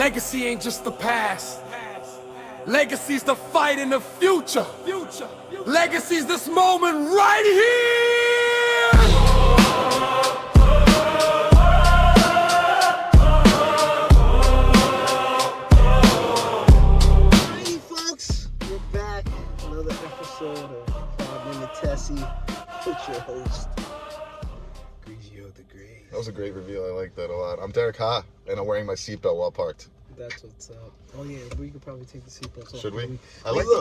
Legacy ain't just the past. Legacy's the fight in the future. Legacy's this moment right here. Hey folks, we're back. Another episode of Poddin In The Tessy with your host, Grigio the Great. That was a great reveal. I like that a lot. I'm Dereck Ha, and I'm wearing my seatbelt while parked. That's what's up. Oh yeah, we could probably take the seatbelts off. Should we?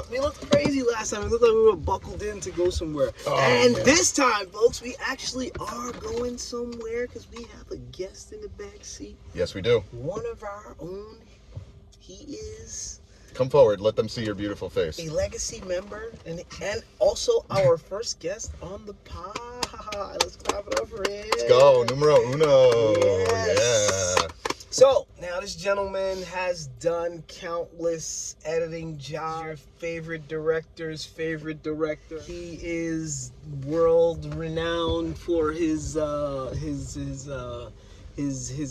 We looked crazy last time. We looked like we were buckled in to go somewhere. This time, folks, we actually are going somewhere because we have a guest in the back seat. Yes, we do. One of our own. He is Come forward. Let them see your beautiful face. a legacy member and also our first guest on the pod. Let's clap it up for him. Let's go. Numero uno. Yes. Yeah. So, now this gentleman has done countless editing jobs. Your favorite director's favorite director. He is world renowned for his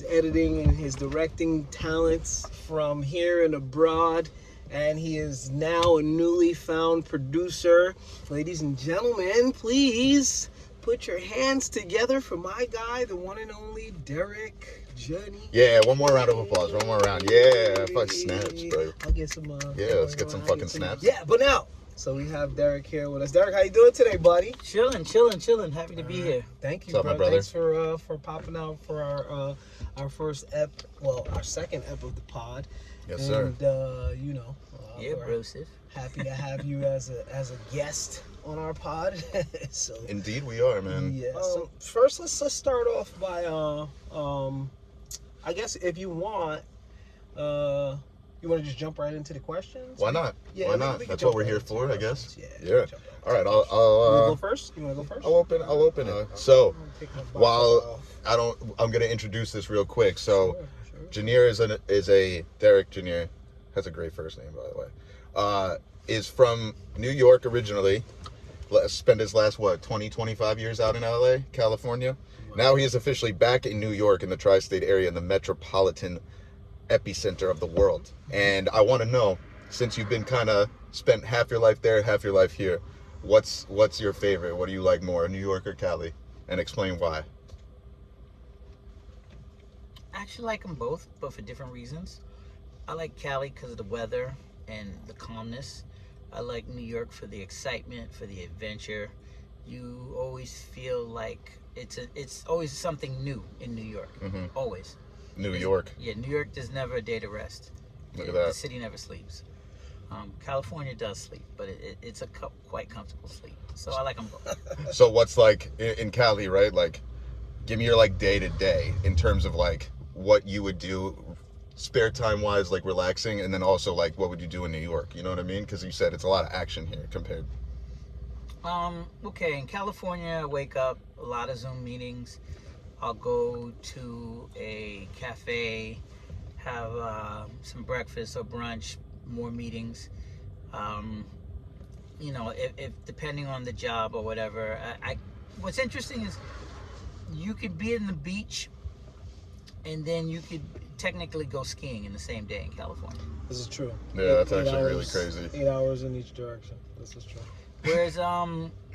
editing and his directing talents from here and abroad. And he is now a newly found producer. Ladies and gentlemen, please put your hands together for my guy, the one and only Dereck Janniere. Yeah, one more round of applause. One more round. Yeah, fuck snaps, bro. I'll get some. Yeah, let's get some fucking snaps. Yeah, but now, so we have Dereck here with us. Dereck, how you doing today, buddy? Chilling. Happy to be here. Thank you, What's up, bro. my brother? Thanks for popping out for our first our second ep of the pod. Yes, sir. And Yeah, we're brosive. happy to have you as a guest on our pod. So Indeed, we are, man. yeah. So first, let's start off by I guess if you want, you want to just jump right into the questions? Why not? Yeah, Why we not? can That's jump what we're right here into for, the I guess. questions. Yeah. Jump right All right. you want to go first? You want to go first? I'll open it. So, Take my box while off. I'm gonna introduce this real quick. So, Sure. Janniere is a Dereck Janniere, has a great first name, by the way. Is from New York originally. Spent his last 25 years out in LA, California. Now he is officially back in New York in the tri-state area, in the metropolitan epicenter of the world. And I want to know, since you've been kind of spent half your life there, half your life here, what's your favorite? What do you like more, New York or Cali? And explain why. I actually like them both, but for different reasons. I like Cali because of the weather and the calmness. I like New York for the excitement, for the adventure. You always feel like it's always something new in New York. Mm-hmm. Always. New York. Yeah, New York, there's never a day to rest. Look at The that. city never sleeps. California does sleep, but it's a quite comfortable sleep. So I like them both. So what's like in Cali, right? Like, give me your like day to day in terms of like what you would do spare time wise, like relaxing, and then also like what would you do in New York? You know what I mean? Because you said it's a lot of action here compared. Okay, in California, I wake up, a lot of Zoom meetings. I'll go to a cafe, have some breakfast or brunch, more meetings. If depending on the job or whatever. What's interesting is you could be in the beach and then you could technically go skiing in the same day in California. This is true. Yeah, that's 8 actually really hours, crazy. 8 hours in each direction. This is true. Whereas,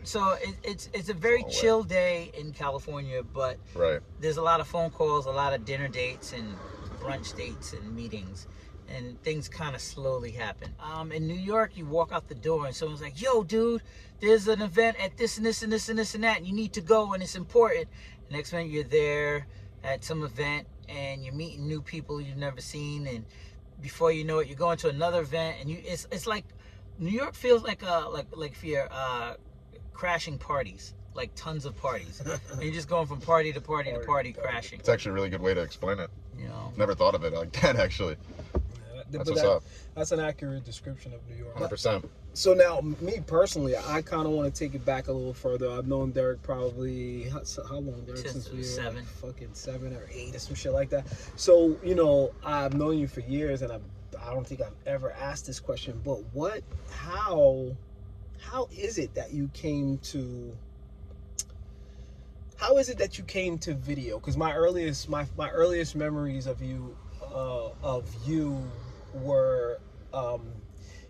so it's a very chill day in California, but Right. there's a lot of phone calls, a lot of dinner dates and brunch dates and meetings, and things kind of slowly happen. In New York, you walk out the door and someone's like, yo, dude, there's an event at this and this and this and this and that, and you need to go and it's important. Next minute you're there at some event and you're meeting new people you've never seen, and before you know it, you're going to another event, and it's like New York feels like if you're crashing parties, like tons of parties. And you're just going from party to party to party, crashing. It's actually a really good way to explain it. You know. Never thought of it like that actually. That's what's up. That's an accurate description of New York. 100%. So now, me personally, I kind of want to take it back a little further. I've known Dereck probably, how long, Dereck? Since we were seven. like Fucking 7 or 8 or some shit like that. So, I've known you for years, and I don't think I've ever asked this question, but how is it that you came to How is it that you came to video? Because my earliest memories of you of you were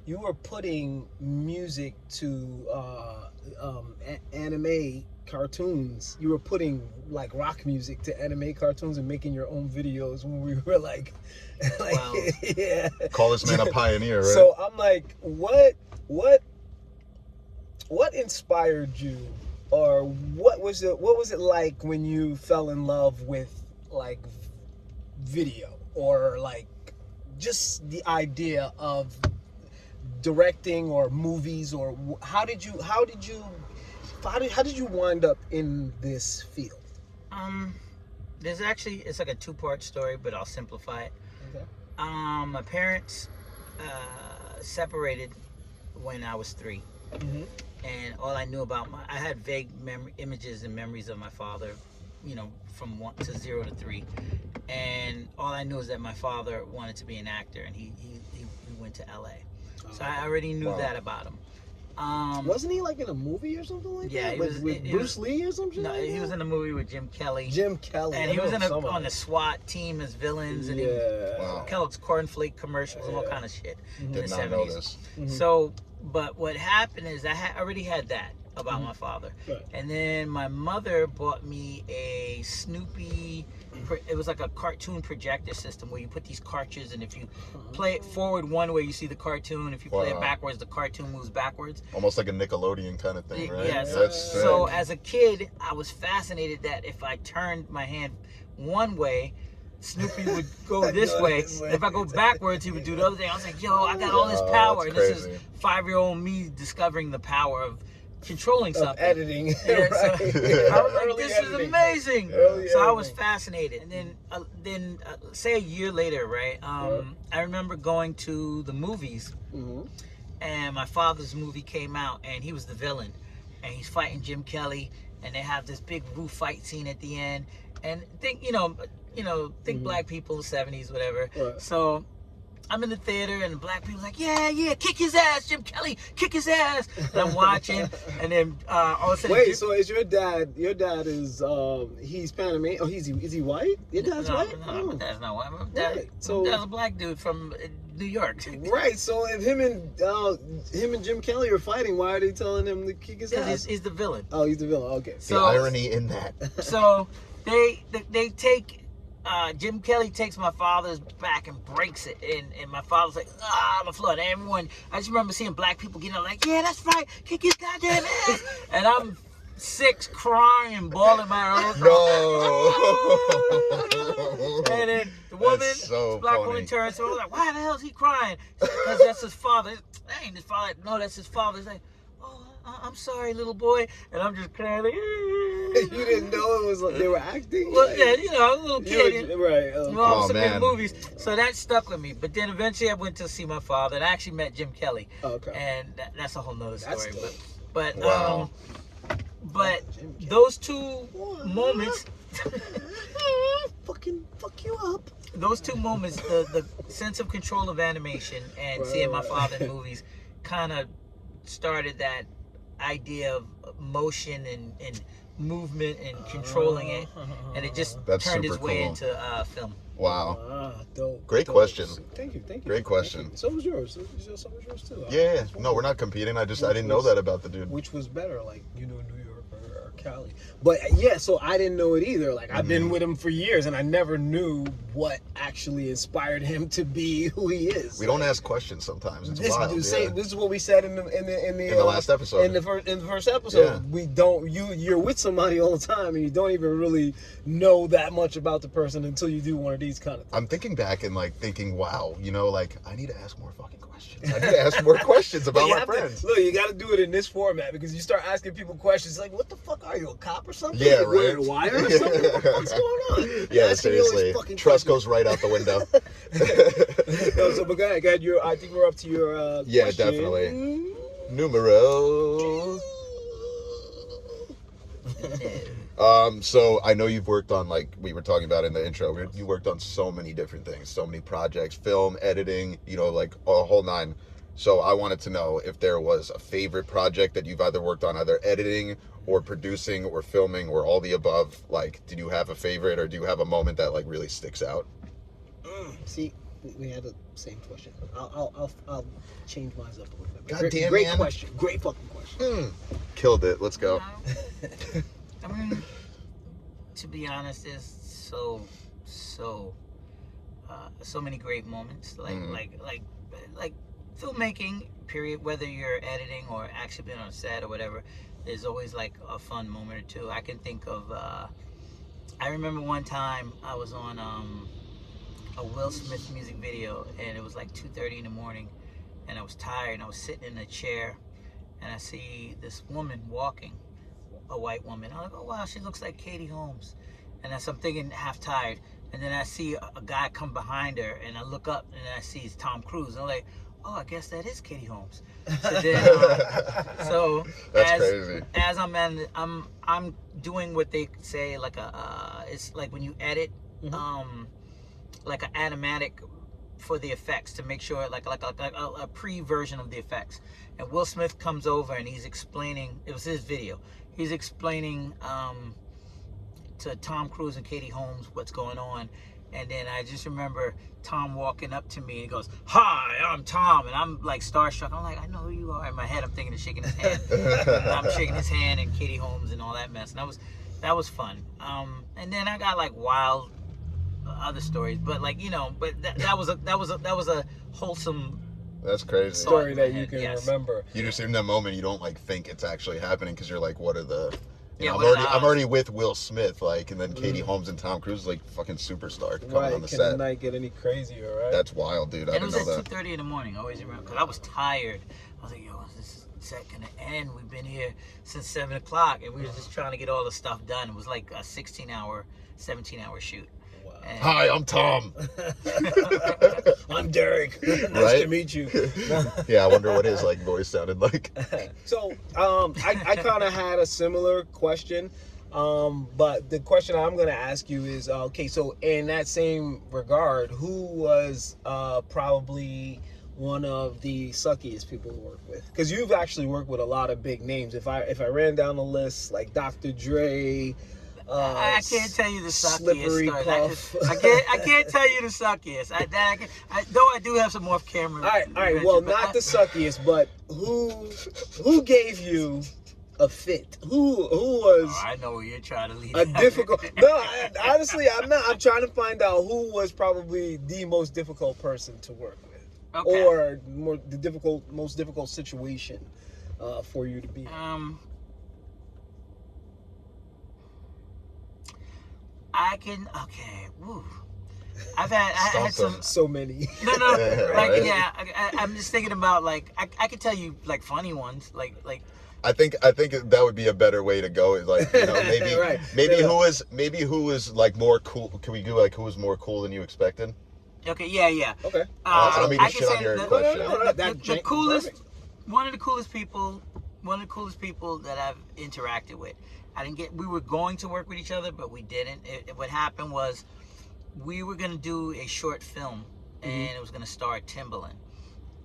you were putting music to anime cartoons. You were putting like rock music to anime cartoons and making your own videos when we were like Wow. yeah. Call this man a pioneer, right? So I'm like, what inspired you, or what was it like when you fell in love with like video, or like just the idea of directing or movies, or how did you wind up in this field? It's like a two-part story, but I'll simplify it. Okay. My parents separated when I was 3. Mm-hmm. And all I knew about I had vague images and memories of my father, from 1 to 0 to 3, and all I knew is that my father wanted to be an actor, and he went to LA, so I already knew that about him. Wasn't he like in a movie or something like that? With Bruce Lee or something? No, he was in a movie with Jim Kelly. And he was on the SWAT team as villains, and Kellogg's cornflake commercials and all kind of shit in the 70s. Know this. Mm-hmm. So, but what happened is I already had that about my father, and then my mother bought me a Snoopy. It was like a cartoon projector system where you put these cartridges, and if you play it forward one way, you see the cartoon. If you play it backwards, the cartoon moves backwards. Almost like a Nickelodeon kind of thing, right? Yeah. So as a kid, I was fascinated that if I turned my hand one way, Snoopy would go this way. If I go backwards, he would do the other thing. I was like, yo, I got all this power. And this is 5-year-old me discovering the power of controlling something. Editing. Yeah, right. I was like, this is amazing. So I was fascinated. And then say a year later, right? I remember going to the movies, and my father's movie came out, and he was the villain, and he's fighting Jim Kelly, and they have this big roof fight scene at the end. And think black people in the 70s, whatever. Right. So I'm in the theater, and the black people like, yeah, kick his ass, Jim Kelly, kick his ass. And I'm watching, and then all of a sudden, so is your dad is he's Panamanian? Oh, is he white? Your dad's white? No, my dad's not white. My dad's a black dude from New York. Right. So if him and Jim Kelly are fighting, why are they telling him to kick his ass? Because he's the villain. Oh, he's the villain. Okay. So, the irony in that. So they take. Jim Kelly takes my father's back and breaks it, and my father's like, on the floor. And everyone, I just remember seeing black people getting up like, yeah, that's right, kick his goddamn ass. And I'm 6 crying, bawling my eyes. No. And then the woman, the black woman turns to me, like, why the hell is he crying? Because that's his father. That ain't his father. No, that's his father. He's like, oh, I'm sorry, little boy. And I'm just crying like, you didn't know it was like they were acting? Well, yeah, I was a little kid. Right. I was in movies. So that stuck with me. But then eventually I went to see my father, and I actually met Jim Kelly. Okay. And that's a whole nother story. But wow. But those two moments fuck you up. Those two moments, the sense of control of animation and seeing my father in movies kind of started that idea of motion and movement and controlling it, and it just turned its way into film. Wow. Dope. Great question. Thank you. Great question. So was yours. So was yours too. Yeah. No, we're not competing. I didn't know that about the dude. Which was better, like, New York or Cali? But yeah, so I didn't know it either. Like, I've been with him for years, and I never knew what actually inspired him to be who he is. We don't ask questions sometimes. It's wild. This is what we said in the last episode. In the first episode, we don't. You're with somebody all the time, and you don't even really know that much about the person until you do one of these kind of things. I'm thinking back and thinking, wow, I need to ask more fucking questions. I need to ask more questions about my friends. Look, you got to do it in this format, because you start asking people questions like, what the fuck are you, a cop or something? Yeah, like, right. A wire or something? What the fuck's going on? Yeah, seriously. Trust goes right out the window. No, so, but go ahead. I think we're up to your yeah, question. Definitely. Numero. So I know you've worked on, like we were talking about in the intro, you worked on so many different things, so many projects, film, editing, like a whole nine. So I wanted to know if there was a favorite project that you've either worked on, either editing or producing or filming or all the above. Like, did you have a favorite, or do you have a moment that really sticks out? See, we had the same question. I'll change mine up a little bit. God damn, great man. question. Great fucking question. Killed it. Let's go. I mean, to be honest, there's so many great moments. Like filmmaking. Period. Whether you're editing or actually being on set or whatever, there's always like a fun moment or two. I can think of. I remember one time I was on a Will Smith music video, and it was like 2:30 in the morning, and I was tired, and I was sitting in a chair, and I see this woman walking, a white woman. I'm like, oh wow, she looks like Katie Holmes, and as I'm thinking, half tired, and then I see a guy come behind her, and I look up, and I see it's Tom Cruise, and I'm like, oh, I guess that is Katie Holmes. So then, That's crazy. As I'm doing what they say, like it's like when you edit, like an animatic for the effects to make sure, like a pre-version of the effects. And Will Smith comes over and he's explaining. It was his video. He's explaining to Tom Cruise and Katie Holmes what's going on. And then I just remember Tom walking up to me and he goes, "Hi, I'm Tom," and I'm like starstruck. I'm like, I know who you are. In my head, I'm thinking of shaking his hand. And I'm shaking his hand and Katie Holmes and all that mess. And that was fun. And then I got like wild other stories, but like but that was a wholesome. That's crazy. Story that you can remember. You just in that moment, you don't like think it's actually happening because you're like, what are the? Yeah, I'm already with Will Smith, like, and then Katie Holmes and Tom Cruise, like, fucking superstar coming on the set. Can the night get any crazier, right? That's wild, dude. I And it didn't was know at that. 2:30 in the morning. I always remember because I was tired. I was like, yo, is this set gonna end? We've been here since 7 o'clock, and we were just trying to get all the stuff done. It was like a 17-hour shoot. Wow. And Hi, I'm Tom. I'm Dereck. Nice Right? to meet you. Yeah, I wonder what his like voice sounded like. So, I kind of had a similar question, but the question I'm going to ask you is, okay, so in that same regard, who was probably one of the suckiest people to work with? Because you've actually worked with a lot of big names. If I ran down the list, like Dr. Dre. I can't tell you the suckiest Slippery stories. Puff. I can't tell you the suckiest. Though I do have some off-camera. All right. Well, not the suckiest, but who gave you a fit? Who was? Oh, I know where you're trying to lead. A difficult. No, honestly, I'm not. I'm trying to find out who was probably the most difficult person to work with, Okay. or most difficult situation for you to be in. Woo. I had some. So many. No, Right. I'm just thinking about like I could tell you like funny ones like. I think that would be a better way to go. Is like maybe Right. maybe who was like more cool. Can we do like who was more cool than you expected? Okay, yeah. Okay. I don't mean to I can shit on say your the- question. No, the coolest, perfect. one of the coolest people that I've interacted with. We were going to work with each other, but we didn't. What happened was we were going to do a short film, and it was going to star Timbaland.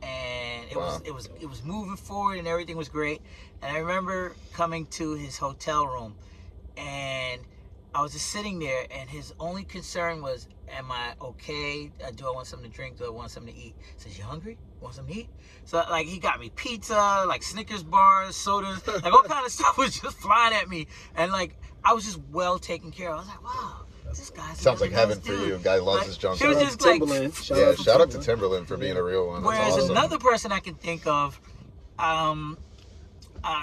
And it was moving forward, and everything was great. And I remember coming to his hotel room, and I was just sitting there, and his only concern was, am I okay? Do I want something to drink? Do I want something to eat? He says, you hungry? Want something to eat? So like he got me pizza, like Snickers bars, sodas, like all kind of stuff was just flying at me. And like I was just well taken care of. I was like, wow, this guy's Sounds really like heaven nice for dude. you. Guy loves Like, his junk. she was up. just like, Timbaland. Yeah, shout out to Timbaland. Timberland for being a real one. That's whereas awesome. another person I can think of,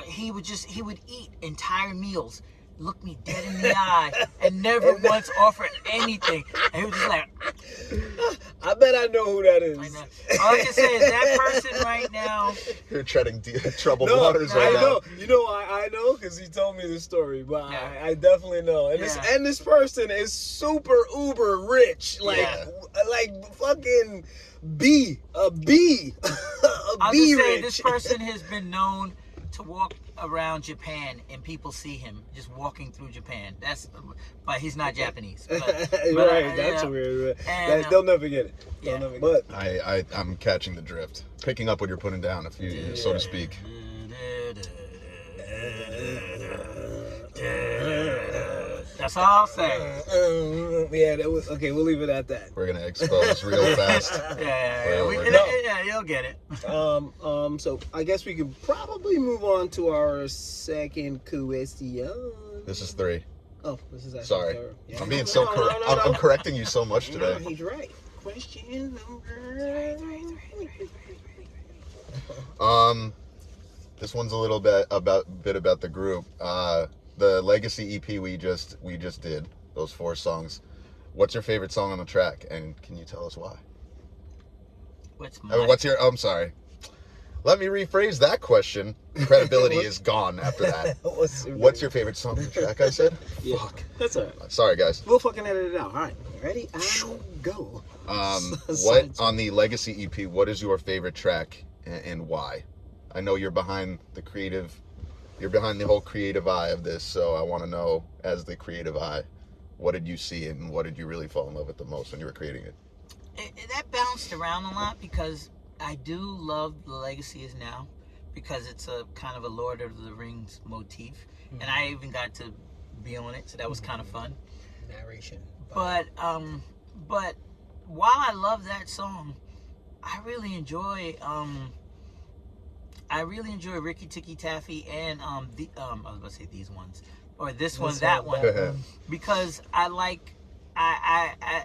he would eat entire meals, look me dead in the eye, and never once offer anything. And he was just like, I bet I know who that is. I know. All I can say is that person right now. You're treading troubled No, waters right I now. know. You know, I know because he told me the story, but Yeah. I definitely know. And this person is super uber rich, like fucking a B I'll just say rich. this person has been known to walk around Japan and people see him just walking through Japan. But he's not Japanese. But, Right, that's weird. And, They'll never get it. yeah. They'll never get it. But I'm catching the drift, picking up what you're putting down, so to speak. That's That's all I'll say. Yeah, that was okay. We'll leave it at that. We're gonna expose real fast. Yeah, you'll get it. So I guess we could probably move on to our second question. This is 3. Oh, this is actually Sorry. third. Yeah. I'm being so correct. I'm correcting you so much No, today. he's right. Question number. This one's a little bit about the group. The Legacy EP we just did, those 4 songs. What's your favorite song on the track, and can you tell us why? I'm sorry. Let me rephrase that question. Credibility is gone after that. What's your favorite song on the track? I said. Yeah, Fuck. that's all right. Sorry, guys. We'll fucking edit it out. All right, ready? And go. What on the Legacy EP? What is your favorite track and why? I know you're behind the creative. You're behind the whole creative eye of this, so I want to know, as the creative eye, what did you see and what did you really fall in love with the most when you were creating it? That bounced around a lot because I do love The Legacy Is Now because it's a kind of a Lord of the Rings motif, and I even got to be on it, so that was kind of fun. Narration. But while I love that song, I really enjoy Ricky Tikki Taffy and I was about to say these ones or this one, that one, because I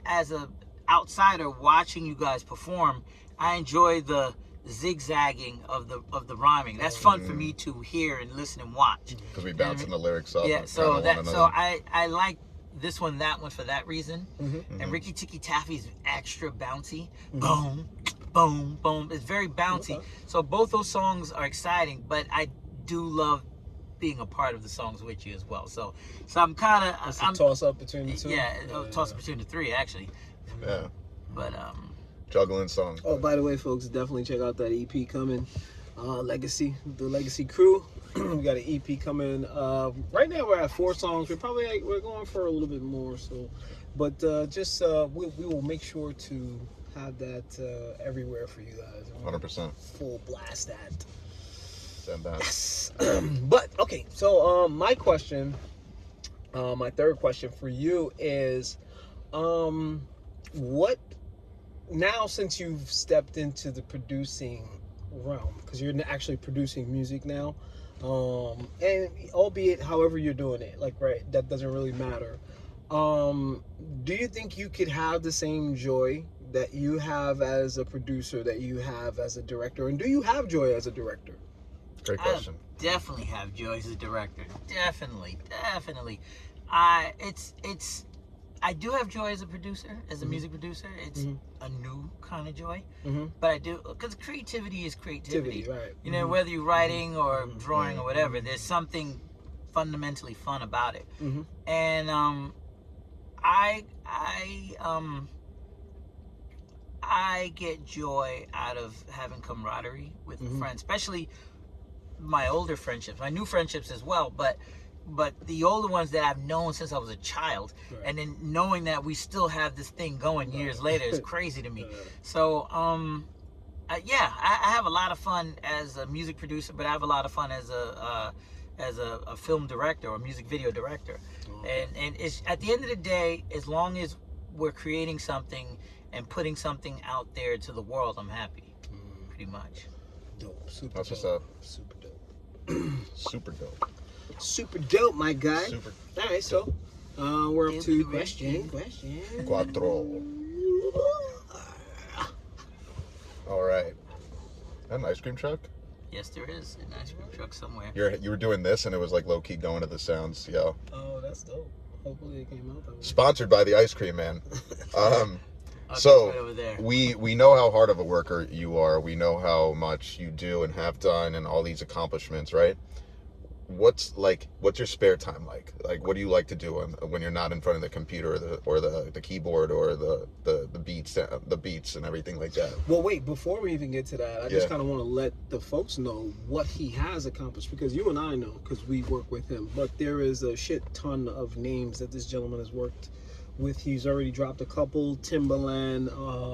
as a outsider watching you guys perform, I enjoy the zigzagging of the rhyming. That's fun for me to hear and listen and watch. Because we bouncing the lyrics up. Yeah, so I like this one, that one for that reason. And Ricky Tikki Taffy's extra bouncy. Boom, boom, boom. It's very bouncy. Okay. So both those songs are exciting, but I do love being a part of the songs with you as well. So I'm kind of... It's a toss-up between the 2? Yeah, toss-up between the 3, actually. Yeah. But, juggling songs. Oh, by the way, folks, definitely check out that EP coming. Legacy, the Legacy Crew. We got an EP coming. Right now we're at 4 songs. We're going for a little bit more. So, but we will make sure to have that everywhere for you guys. 100%. Full blast that. Send that. Yes. But okay, so my question, my third question for you is, what now since you've stepped into the producing realm, because you're actually producing music now, and albeit however you're doing it, like, right, that doesn't really matter. Do you think you could have the same joy that you have as a producer that you have as a director, and do you have joy as a director? Great question. I definitely have joy as a director. Definitely. I do have joy as a producer, as a music producer. It's a new kind of joy, but I do, because creativity is creativity. Right. You know, whether you're writing or drawing or whatever, there's something fundamentally fun about it. And I get joy out of having camaraderie with friends, especially my older friendships, my new friendships as well, but the older ones that I've known since I was a child, and then knowing that we still have this thing going years later is crazy to me. So yeah, I have a lot of fun as a music producer, but I have a lot of fun as a film director or music video director. And it's, at the end of the day, as long as we're creating something and putting something out there to the world, I'm happy. Pretty much. Dope. Super That's dope. what's up. Super dope. Super dope. Super dope, my guy. Super. All right, so we're up to question. Cuatro. All right. An ice cream truck? Yes, there is an ice cream truck somewhere. You were doing this, and it was like low key going to the sounds, yo. Oh, that's dope. Hopefully it came out that way. Sponsored by the ice cream man. Okay, So right over there. we know how hard of a worker you are. We know how much you do and have done, and all these accomplishments, right? What's your spare time like? Like, what do you like to do when you're not in front of the computer or the keyboard or the beats and everything like that? Well, wait, before we even get to that, I just kind of want to let the folks know what he has accomplished, because you and I know, because we work with him, but there is a shit ton of names that this gentleman has worked He's already dropped a couple. Timbaland.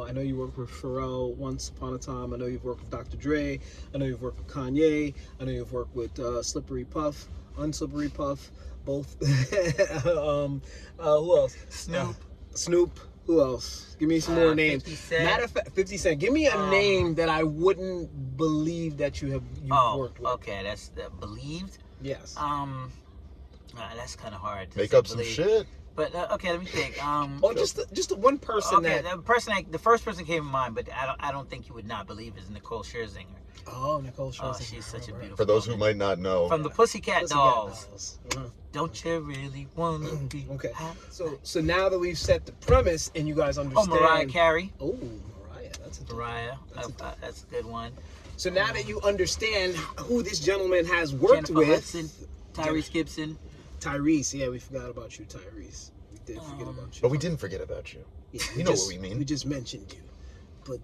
I know you worked with Pharrell once upon a time. I know you've worked with Dr. Dre. I know you've worked with Kanye. I know you've worked with Slippery Puff, Unslippery Puff, both. Who else? Snoop. Who else? Give me some more names. 50 Cent. Matter of fact, 50 Cent. Give me a name that I wouldn't believe that you've worked with. Okay, that's believed. Yes. That's kind of hard to Make say up some believe. shit. But okay, let me think. Just one person Okay, that. the first person came to mind, but I don't think you would not believe is Nicole Scherzinger. Oh, Nicole Scherzinger. Oh, she's such a beautiful. For those who woman. might not know, From the Pussycat Dolls. Uh-huh. Don't you really wanna be? Okay. happy? So now that we've set the premise and you guys Oh, understand. Mariah Carey. Oh, Mariah. That's a Mariah. That's a good one. So now that you understand who this gentleman has worked Jennifer with, Hudson, Tyrese Gibson. Tyrese. Yeah, we forgot about you, Tyrese. We did forget about you. but we didn't forget about you. Yeah, You know what we mean. We just mentioned you, but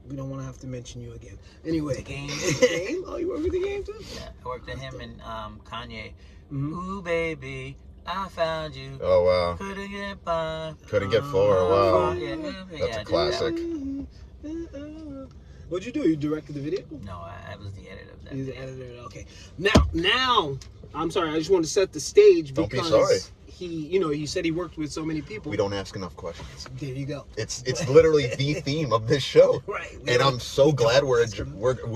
we don't want to have to mention you again. Anyway, The Game. The Game? Oh, you work with The Game too? Yeah, I worked with him and Kanye. Mhm. Ooh, baby, I found you. Oh wow, Couldn't get by. couldn't get far. Wow, Yeah, that's I a did classic. What'd you do? You directed the video? that. No, I was the editor of that. He's the video. editor. Okay. Now, I'm sorry. I just wanted to set the stage Don't be because sorry. he said he worked with so many people. We don't ask enough questions. There you go. It's literally the theme of this show. Right. And I'm so glad we're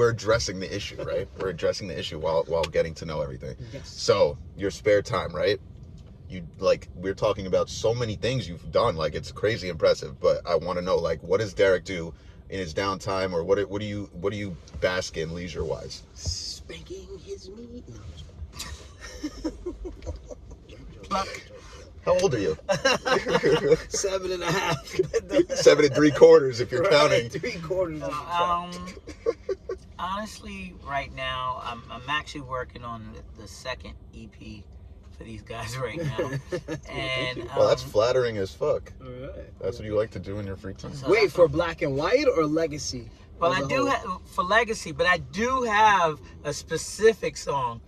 addressing the issue, right? We're addressing the issue while getting to know everything. Yes. So your spare time, right? We're talking about so many things you've done, like it's crazy impressive. But I want to know, like, what does Dereck do in his downtime, or what do you bask in leisure wise? Spanking his meat. No, Blac. How old are you? 7.5. 7 3/4 if you're counting. 3/4. Honestly, right now, I'm actually working on the second EP for these guys right now. And Well, that's flattering as fuck. All right. That's what you like to do in your free time. so Wait, that's for Black and White or Legacy? Well, As I a do whole? have for Legacy, but I do have a specific song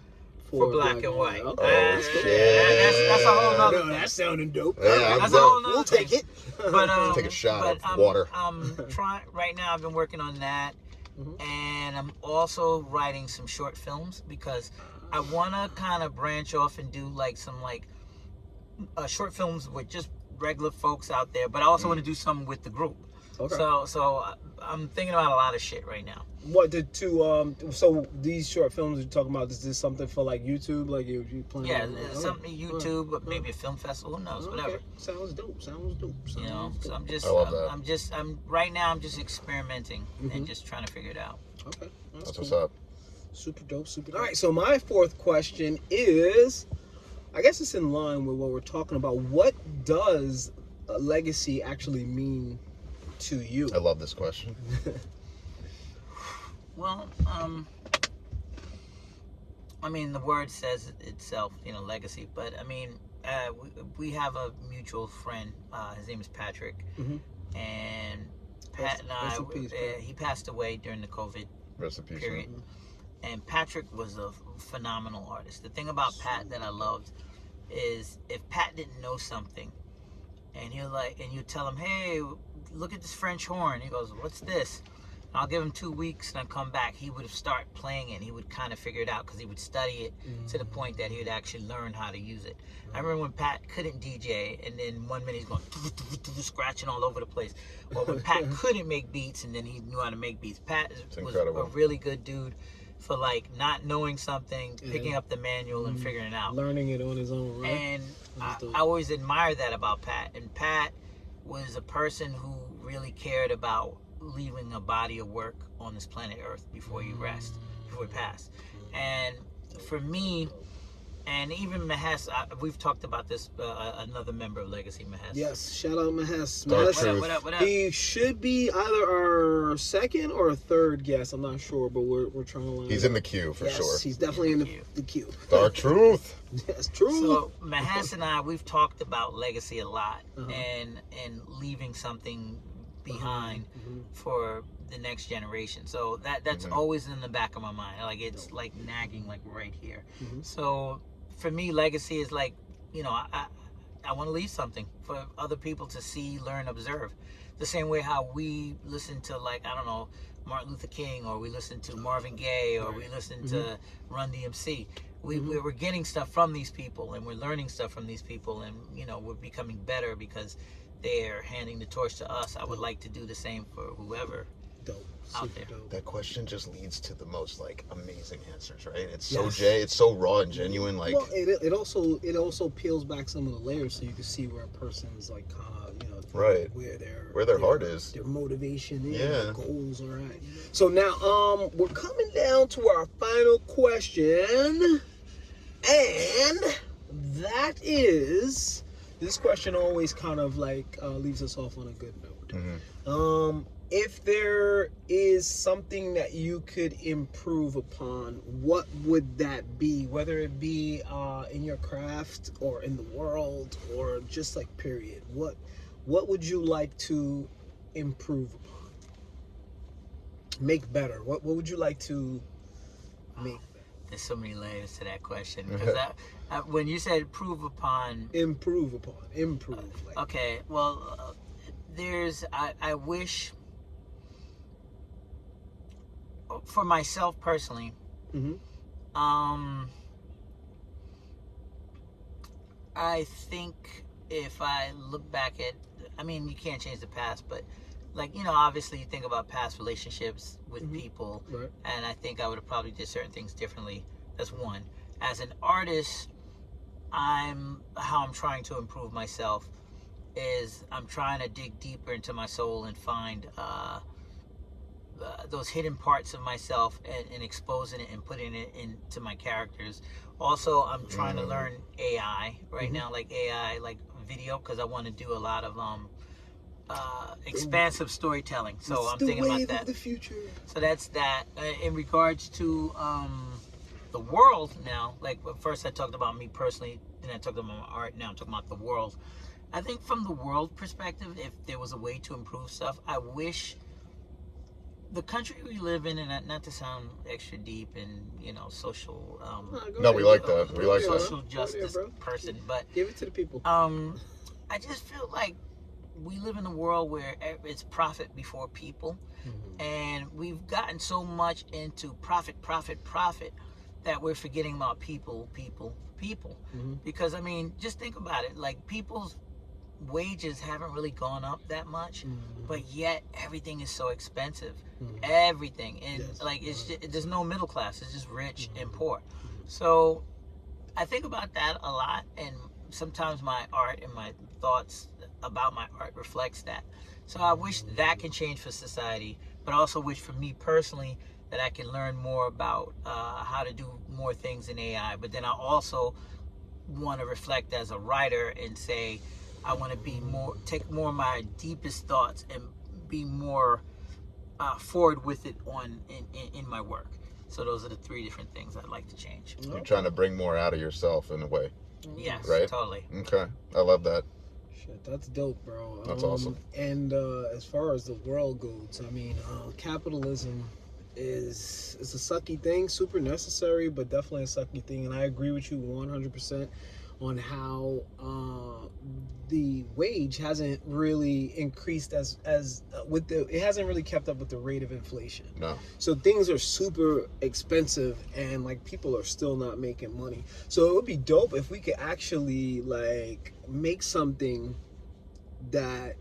for Black and White. Okay. shit. That's a whole nother No, thing. that's sounding dope. Yeah, That's I'm a whole down. nother We'll thing. take it. But Take a shot but of water. I'm trying right now. I've been working on that, and I'm also writing some short films because I want to kind of branch off and do like some short films with just regular folks out there. But I also want to do something with the group. Okay. So I'm thinking about a lot of shit right now. What did so these short films you're talking about, is this something for like YouTube? Like you playing? Yeah, on, something YouTube, but maybe a film festival. Who knows? Whatever. Okay. Sounds dope. You know, so I'm just, I love that. I'm right now. I'm just experimenting and just trying to figure it out. Okay. That's cool. what's up. Super dope, super dope. All right, so my fourth question is, I guess it's in line with what we're talking about. What does a legacy actually mean to you? I love this question. Well, I mean, the word says itself, you know, legacy. But I mean, we have a mutual friend. His name is Patrick, and Pat and I. rest in peace, Pat. He passed away during the COVID Rest in peace. period. And Patrick was a phenomenal artist. The thing about Pat that I loved is if Pat didn't know something, and you tell him, hey, look at this French horn. He goes, what's this? And I'll give him 2 weeks and I'll come back. He would have started playing it. He would kind of figure it out because he would study it to the point that he would actually learn how to use it. I remember when Pat couldn't DJ, and then 1 minute he's going scratching all over the place. Or when Pat couldn't make beats, and then he knew how to make beats. Pat was a incredible. really good dude for like not knowing something, picking up the manual and figuring it out. Learning it on his own, right? And I always admired that about Pat. And Pat was a person who really cared about leaving a body of work on this planet Earth before you rest, before you pass. And for me, and even Mahes, we've talked about this, another member of Legacy, Mahes. Yes, shout out Mahes. Dark Mahes, Truth. What up? he should be either our second or a third guest. I'm not sure, but we're trying to line He's it in the up. queue for Yes, sure. he's definitely in the queue. Dark Truth. That's true. So Mahes and I, we've talked about legacy a lot, and leaving something behind for the next generation. So that's always in the back of my mind. Like it's like nagging, like right here. So for me, legacy is like, you know, I want to leave something for other people to see, learn, observe. The same way how we listen to, like, I don't know, Martin Luther King, or we listen to Marvin Gaye, or we listen to Run DMC. We're getting stuff from these people, and we're learning stuff from these people, and we're becoming better because they're handing the torch to us. I would like to do the same for whoever out there. Dope. That question just leads to the most amazing answers, right? It's so it's so raw and genuine. Like, well, it also peels back some of the layers so you can see where a person's like right, where their heart is, their motivation is, their goals are at. So now we're coming down to our final question, and that is, this question always kind of leaves us off on a good note. If there is something that you could improve upon, what would that be? Whether it be in your craft or in the world or just period. What would you like to improve upon? Make better. What would you like to make better? There's so many layers to that question. Because when you said improve upon. Okay, well, I wish, for myself personally, I think if I look back at, you can't change the past, but obviously you think about past relationships with people, right, and I think I would have probably did certain things differently. That's one. As an artist, how I'm trying to improve myself is I'm trying to dig deeper into my soul and find those hidden parts of myself and exposing it and putting it into my characters. Also, I'm trying to learn AI right now, AI, video, because I want to do a lot of expansive storytelling. So I'm thinking about that. The future. So that's that. In regards to the world now, first I talked about me personally, then I talked about my art, now I'm talking about the world. I think from the world perspective, if there was a way to improve stuff, I wish the country we live in, and not to sound extra deep and social no, we like that. We like that. Social justice person, but give it to the people. I just feel like we live in a world where it's profit before people, and we've gotten so much into profit that we're forgetting about people. Because just think about it. People's wages haven't really gone up that much, but yet everything is so expensive. Everything, and there's no middle class. It's just rich and poor. So I think about that a lot, and sometimes my art and my thoughts about my art reflects that. So I wish that can change for society, but I also wish for me personally that I can learn more about how to do more things in AI. But then I also want to reflect as a writer and say I want to take more of my deepest thoughts and be more forward with it in my work. So those are the three different things I'd like to change. You're trying to bring more out of yourself in a way. Yes, right? Totally. Okay, I love that. Shit, that's dope, bro. That's awesome. And as far as the world goes, capitalism is a sucky thing, super necessary, but definitely a sucky thing. And I agree with you 100% on how the wage hasn't really increased it hasn't really kept up with the rate of inflation. No. So things are super expensive, and people are still not making money. So it would be dope if we could actually make something that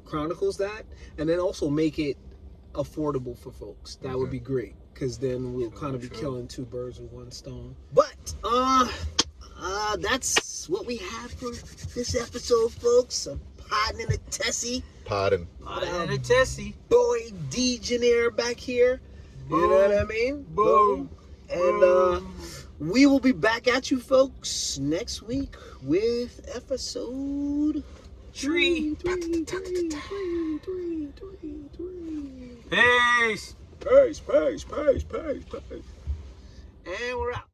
chronicles that, and then also make it affordable for folks. That would be great, because then we'll kind of be killing two birds with one stone. But that's what we have for this episode, folks. Poddin In The Tessy. Poddin In The Tessy. Boy D Janniere back here. You know what I mean? Boom. And we will be back at you, folks, next week with episode 3. Peace. Peace. And we're out.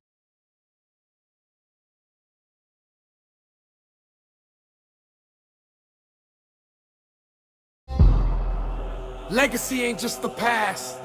Legacy ain't just the past.